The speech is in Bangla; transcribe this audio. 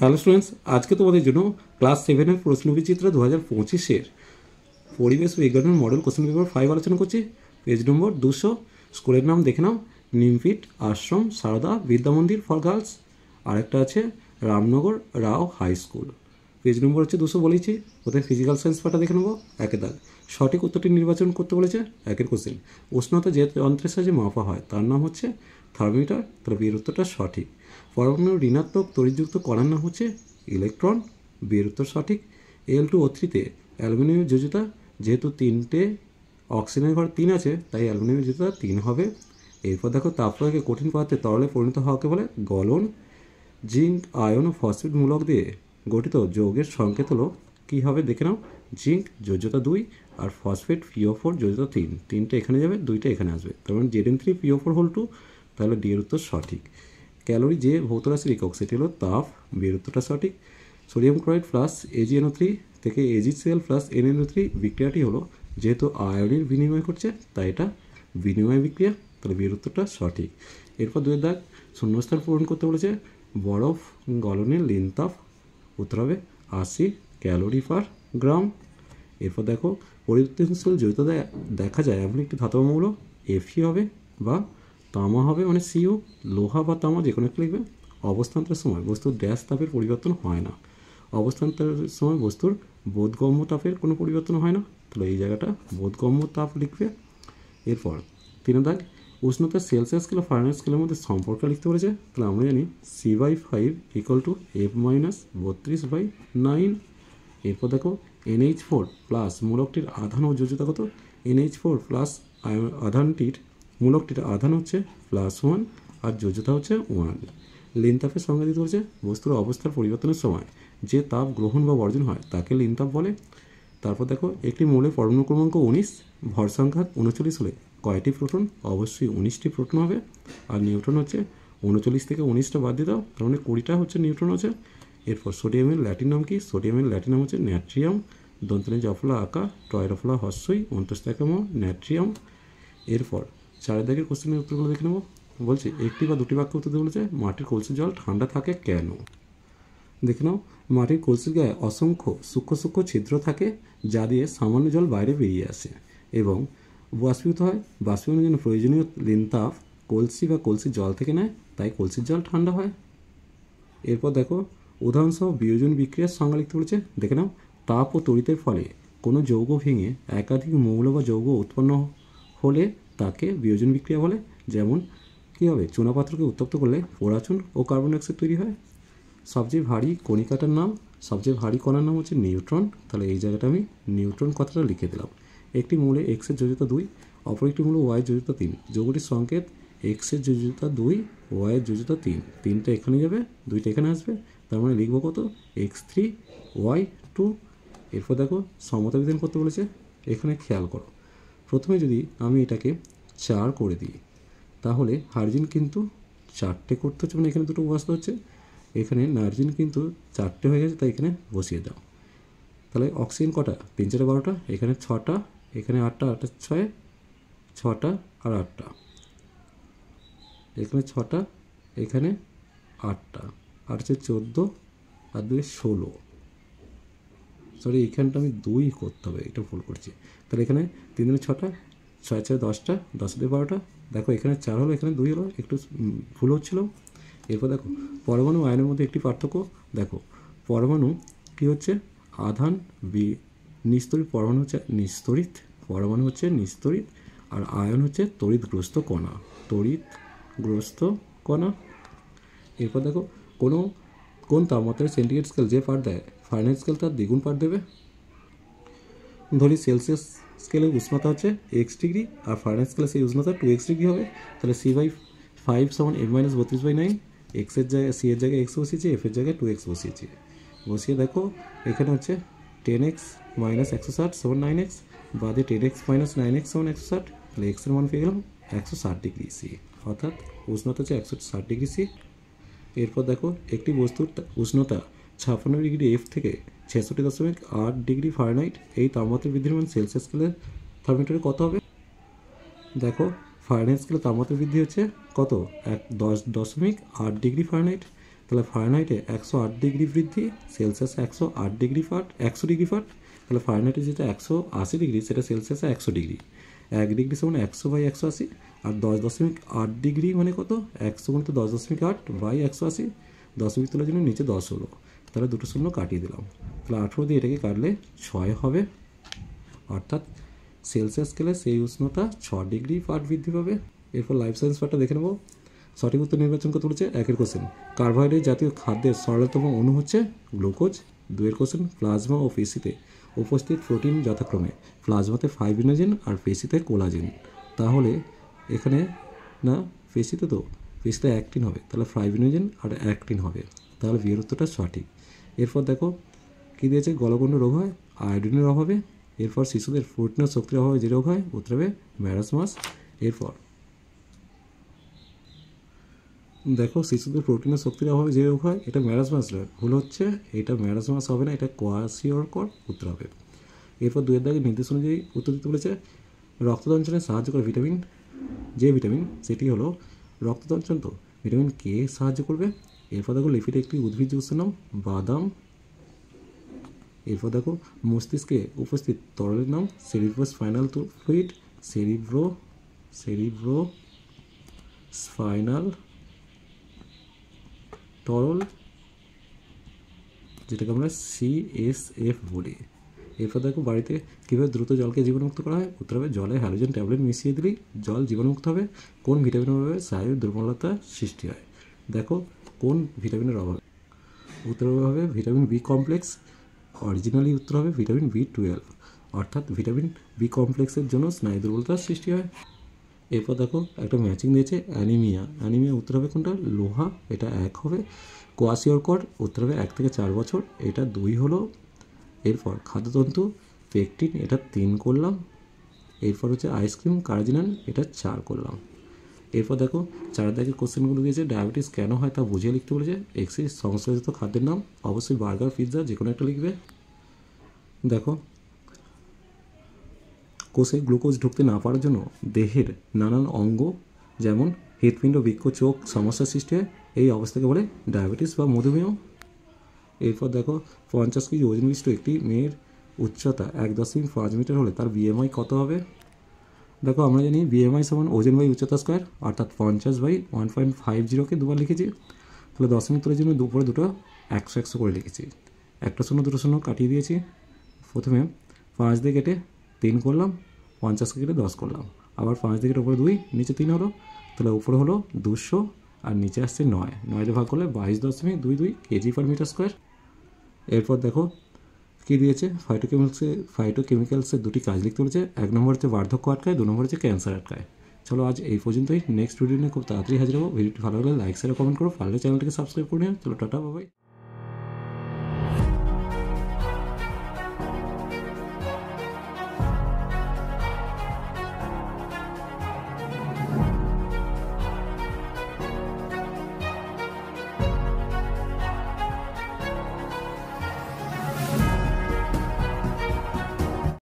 হ্যালো স্টুডেন্টস, আজকে তোমাদের জন্য ক্লাস 7-এর প্রশ্নবিচিত্র 2025-এর পরিবেশ বিজ্ঞানের মডেল কোশ্চেন পেপার 5 আলোচনা করছি। পেজ নম্বর 200। স্কুলের নাম দেখে নাও, নিমফিট আশ্রম সারদা বিদ্যা মন্দির ফর গার্লস। আরেকটা আছে রামনগর রাও হাই স্কুল। পেজ নম্বর হচ্ছে 200 বলেছি। ওদের ফিজিক্যাল সায়েন্স পার্টটা দেখে নেবো। একের দাগ, সঠিক উত্তরটি নির্বাচন করতে বলেছে। একের কোশ্চেন, উষ্ণতা যে যন্ত্রের সাহায্যে মাপা হয় তার নাম হচ্ছে থার্মোমিটার। তাহলে বিয়ের উত্তরটা সঠিক। পরমাণু ঋণাত্মক তড়িৎযুক্ত কণার নাম হচ্ছে ইলেকট্রন। বিয়ের উত্তর সঠিক। Al2O3-তে অ্যালুমিনিয়াম যোজিতা, যেহেতু তিনটে অক্সিজেনের ঘর 3 আছে তাই অ্যালুমিনিয়াম যোজিতা 3 হবে। এরপর দেখো, তাপপ্রয়োগে কঠিন পদার্থে তরলে পরিণত হওয়াকে বলে গলন। জিঙ্ক আয়ন ও ফসফেট মূলক দিয়ে গঠিত যৌগের সংকেত হলো কী হবে দেখে নাও। জিঙ্ক যোজ্যতা 2 আর ফসফেট PO4 যোজ্যতা 3। 3টে এখানে যাবে, 2টা এখানে আসবে, তার মানে Zn3PO4 2। তাহলে ডি এর উত্তর সঠিক। ক্যালোরি যে ভৌত রাশির একক সেটি হলো তাপ। বিয়ের উত্তরটা সঠিক। সোডিয়াম ক্লোরাইড প্লাস AgNO3 থেকে AgCl প্লাস NNO3 বিক্রিয়াটি হলো, যেহেতু আয়নির বিনিময় করছে তাই এটা বিনিময় বিক্রিয়া। তাহলে বিয়ের উত্তরটা সঠিক। এরপর 2 দাগ, শূন্যস্থান পূরণ করতে বলেছে। বরফ গলনের লিনতাপ উত্তর হবে 80 ক্যালোরি পার গ্রাম। এরপর দেখো, পরিবর্তনশীল যৌথ দেখা যায় এমন একটি ধাতব মৌল Fe হবে বা তামা হবে, মানে Cu। লোহা বা তামা যে কোনো একটা লিখবে। অবস্থান্তরের সময় বস্তুর ড্যাশ তাপের পরিবর্তন হয় না। অবস্থান্তরের সময় বস্তুর বোধগম্য তাপের কোনো পরিবর্তন হয় না। তাহলে এই জায়গাটা বোধগম্য তাপ লিখবে। এরপর 3 দাগ, উষ্ণতা সেলসিয়াস স্কেল ও ফারেনহাইট স্কেলের মধ্যে সম্পর্ক লিখতে বলেছে। তাহলে আমরা জানি C/5 = F-32/9। এরপর দেখো, NH4 প্লাস মূলকটির আধান ও যোজ্যতা কত। NH4 প্লাস আধানটির মূলকটির আধান হচ্ছে +1 আর যোজ্যতা হচ্ছে 1। লিনতাপের সংজ্ঞা দিতে বলছে, বস্তুর অবস্থার পরিবর্তনের সময় যে তাপ গ্রহণ বা বর্জন হয় তাকে লিনতাপ বলে। তারপর দেখো, একটি মৌলের পরমাণু ক্রমাঙ্ক 19, ভর সংখ্যা 39 হলে কয়টি প্রোটন? অবশ্যই 19টি প্রোটন হবে। আর নিউট্রন হচ্ছে 39 থেকে 19টা বাদ দিয়ে দাও, তার মানে 20টা হচ্ছে নিউট্রন আছে। এরপর সোডিয়ামের ল্যাটিন নাম কি? সোডিয়ামের ল্যাটিন নাম হচ্ছে ন্যাট্রিয়াম। দন্তনে জফলা আঁকা, টয়ের ফলা হস্যই, অন্তস্তকাম ন্যাট্রিয়াম। এরপর 4 দাগের কোশ্চেনের উত্তরগুলো দেখে নেব। বলছে একটি বা দুটি বাক্য উত্তর বলেছে, মাটির কলসির জল ঠান্ডা থাকে কেন? দেখে নাও, মাটির কলসির গায়ে অসংখ্য সূক্ষ্ম সূক্ষ্ম ছিদ্র থাকে যা দিয়ে সামান্য জল বাইরে বেরিয়ে আসে এবং বাষ্পীভূত হয়। বাষ্পীভবনের জন্য প্রয়োজনীয় লিনতাপ কলসি বা কলসির জল থেকে নেয়, তাই কলসির জল ঠান্ডা হয়। এরপর দেখো, উদাহরণসহ বিয়োজন বিক্রিয়ার সংজ্ঞা লিখতে বলেছে। দেখে নাও, তাপ ও তড়িতের ফলে কোনো যৌগ ভেঙে একাধিক মৌল বা যৌগ উৎপন্ন হলে তাকে বিয়োজন বিক্রিয়া বলে। যেমন কী হবে, চুনাপাত্রকে উত্তপ্ত করলে পোড়াচুন ও কার্বন ডাইঅক্সাইড তৈরি হয়। সবচেয়ে ভারী কণিকাটার নাম, সবচেয়ে ভারী কণার নাম হচ্ছে নিউট্রন। তাহলে এই জায়গাটা আমি নিউট্রন কথাটা লিখে দিলাম। একটি মৌলে এক্সের যোজ্যতা 2, অপর একটি মৌলে ওয়াই যোজ্যতা 3। যৌগটির সংকেত এক্সের যোজ্যতা 2, ওয়াইয়ের যোজ্যতা 3। 3টা এখানে যাবে, 2টা এখানে আসবে, তার মানে লিখবো কত? x3 y2। এরপর দেখো, সমতা বিধান করতে বলেছে। এখানে খেয়াল করো, প্রথমে যদি আমি এটাকে 4 করে দিই তাহলে হাইড্রোজেন কিন্তু 4টে করতে হচ্ছে, মানে এখানে দুটো বসতে হচ্ছে। এখানে নাইট্রোজেন কিন্তু 4টে হয়ে গেছে, তাই এখানে বসিয়ে দাও। তাহলে অক্সিজেন কটা? 3 4 12টা, এখানে 6টা, এখানে 8টা, 8 6 6টা আর 8টা, এখানে 6টা, এখানে 8টা, 8 14 আর 2 16। সরি, এখানটা আমি 2 করতে হবে, এটা ভুল করছি। তাহলে এখানে 3 3 6টা, 6 6 10টা, 10 2 12টা। দেখো এখানে 4 হলো, এখানে 2 হলো, একটু ভুল হচ্ছিলো। এরপর দেখো, পরমাণু আয়নের মধ্যে একটি পার্থক্য। দেখো, পরমাণু কি হচ্ছে? আধান নিস্তরিত পরমাণু হচ্ছে নিস্তরিত, পরমাণু হচ্ছে নিস্তরিত, আর আয়ন হচ্ছে তড়িৎগ্রস্ত কণা, তড়িৎগ্রস্ত কণা। এরপর দেখো, কোন তাপমাত্রায় সেন্টিগ্রেড স্কেল যে পাঠ দেয় ফারেনহাইট স্কেল তার দ্বিগুণ পাঠ দেবে। ধরি সেলসিয়াস স্কেলের উষ্ণতা হচ্ছে x ডিগ্রি আর ফারেনহাইট স্কেলে সেই উষ্ণতা 2x ডিগ্রি হবে। তাহলে C/5 = F-32/9। এক্সের জায়গায় সি এর জায়গায় এক্স বসিয়েছি, এফের জায়গায় 2x বসিয়েছি। বসিয়ে দেখো, এখানে হচ্ছে 10x - 160 = 9x, বাদে 10x - 9x = 160। তাহলে এক্সের মান পেয়ে গেলাম 160 ডিগ্রি সি, অর্থাৎ উষ্ণতা হচ্ছে 160 ডিগ্রি সি। এরপর দেখো, একটি বস্তুর উষ্ণতা 56 ডিগ্রি F থেকে 66.8 ডিগ্রি ফারেনহাইট, এই তাপমাত্রা বৃদ্ধির মান সেলসিয়াস স্কেলের থার্মোমিটারে কত হবে? দেখো, ফারেনহাইট স্কেলে তাপমাত্রা বৃদ্ধি হচ্ছে কত? 10.8 ডিগ্রি ফারেনহাইট। তাহলে ফারেনহাইটে 108 ডিগ্রি বৃদ্ধি, সেলসিয়াসে 108 ডিগ্রি ফাট, 100 ডিগ্রি ফাট। তাহলে ফারেনহাইটে যেটা 180 ডিগ্রি সেটা সেলসিয়াসে 100 ডিগ্রি। 1 ডিগ্রি সমান 100/180, আর 10.8 ডিগ্রি মানে কত? 100 গুণিত 10.8/180। দশমিক তোলার জন্য নিচে 10 হলো, তাহলে দুটো শূন্য কাটিয়ে দিলাম। তাহলে 18 দিয়ে এটাকে কাটলে 6 হবে, অর্থাৎ সেলসিয়াস স্কেলে সেই উষ্ণতা 6 ডিগ্রি ফাট বৃদ্ধি পাবে। এরপর লাইফ সায়েন্স পার্টটা দেখে নেব। সঠিক উত্তর নির্বাচন করতে বলেছে। 1 কোশ্চেন, কার্বোহাইড্রেট জাতীয় খাদ্যের সরলতম অণু হচ্ছে গ্লুকোজ। 2 কোশ্চেন, প্লাজমা ও পেশিতে উপস্থিত প্রোটিন যথাক্রমে প্লাজমাতে ফাইব্রিনোজেন আর পেশিতে কোলাজেন। তাহলে এখানে না, পেশিতে অ্যাক্টিন হবে, তাহলে ফাইব্রিনোজেন আর অ্যাক্টিন হবে, তাহলে বিয়ের উত্তরটা সঠিক। এরপর দেখো কী দিয়েছে, গলগণ্ড রোগ হয় আয়োডিনের অভাবে। এরপর শিশুদের প্রোটিনের শক্তির অভাবে যে রোগ হয়, উত্তর হবে ম্যারাসমাস। এরপর দেখো শিশুদের প্রোটিনের শক্তির অভাবে যে রোগ হয়, এটা ম্যারাসমাস নয়, ভুল হচ্ছে, এটা ম্যারাসমাস হবে না, এটা কোয়াশিওরকর উত্তর হবে। এরপর 2 দাগে নির্দেশ অনুযায়ী উত্তর দিতে বলেছে। রক্তদঞ্চনে সাহায্য করে ভিটামিন, যে ভিটামিন সেটি হলো রক্তদঞ্চন, তো ভিটামিন কে সাহায্য করবে। এরপর দেখো লিপিডে একটি উদ্ভিজ্জ উৎসের নাম বাদাম। এরপর দেখো মস্তিষ্কে উপস্থিত তরলের নাম সেরিব্রোস্পাইনাল ফ্লুইড, সেরিব্রোস্পাইনাল তরল, যেটাকে আমরা CSF বলি। এরপর দেখো বাড়িতে কীভাবে দ্রুত জলকে জীবাণুমুক্ত করা হয়, উত্তর হবে জলে হ্যালোজেন ট্যাবলেট মিশিয়ে দিলেই জল জীবাণুমুক্ত হবে। কোন ভিটামিনের অভাবে স্নায়ুর দুর্বলতা সৃষ্টি হয়, দেখো কোন ভিটামিনের অভাবে, উত্তর হবে ভিটামিন বি কমপ্লেক্স। অরিজিনালি উত্তর হবে ভিটামিন B12, অর্থাৎ ভিটামিন বি কমপ্লেক্সের জন্য স্নায়ু দুর্বলতার সৃষ্টি হয়। এরপর দেখো একটা ম্যাচিং দিয়েছে, অ্যানিমিয়া উত্তর হবে কোনটা, লোহা, এটা 1 হবে। কোয়াশিওরকর উত্তর হবে 1 থেকে 4 বছর, এটা 2 হলো। এরপর খাদ্যতন্তু পেকটিন, এটা 3 করলাম। এরপর হচ্ছে আইসক্রিম কার্জিনান, এটা 4 করলাম। এরপর দেখো 4 দাগের কোশ্চেনগুলো দিয়েছে, ডায়াবেটিস কেন হয় তা বুঝিয়ে লিখতে বলেছে। এক্সিস সংশ্লেষিত খাদ্যের নাম, অবশ্যই বার্গার, পিৎজা, যে কোনো একটা লিখবে। দেখো কোষে গ্লুকোজ ঢুকতে না পারার জন্য দেহের নানান অঙ্গ যেমন হৃৎপিণ্ড, বৃক্ক, চোখ সমস্যার সৃষ্টি হয়, এই অবস্থাকে বলে ডায়াবেটিস বা মধুমেহ। এরপর দেখো 50 কেজি ওজন বিশিষ্ট একটি মেয়ের উচ্চতা 1.5 মিটার হলে তার BMI কত হবে। দেখো আমরা জানি BMI সমান ওজন বাই উচ্চতা স্কোয়ার, অর্থাৎ 50/1.50কে দুবার লিখেছি। তাহলে দশমিক তুলের জন্য দুপুরে দুটো 100 করে লিখেছি। একটা শূন্য দুটো শূন্য কাটিয়ে দিয়েছি। প্রথমে 5 দিয়ে কেটে 3 করলাম, 50কে কেটে 10 করলাম, আবার 5 দিয়ে কেটে উপরে 2, নিচে 3 হলো, তাহলে উপরে হলো 200 আর নিচে আসছে 9, 9 ভাগ করলে 22.22 কেজি পার মিটার স্কোয়ার। এরপর দেখো কী দিয়েছে, ফাইটোকেমিক্যালসের 2টি কাজ লিখতে বলেছে। 1 নম্বর হচ্ছে বার্ধক্য আটকায়, 2 নম্বর হচ্ছে ক্যান্সার আটকায়। চলো আজ এই পর্যন্তই, নেক্সট ভিডিও নিয়ে খুব তাড়াতাড়ি হাজির হবো। ভিডিওটি ভালো লাগলে লাইক শেয়ার কমেন্ট করো, পারলে চ্যানেলটিকে সাবস্ক্রাইব করে নিও। চলো টাটা, বাই বাই।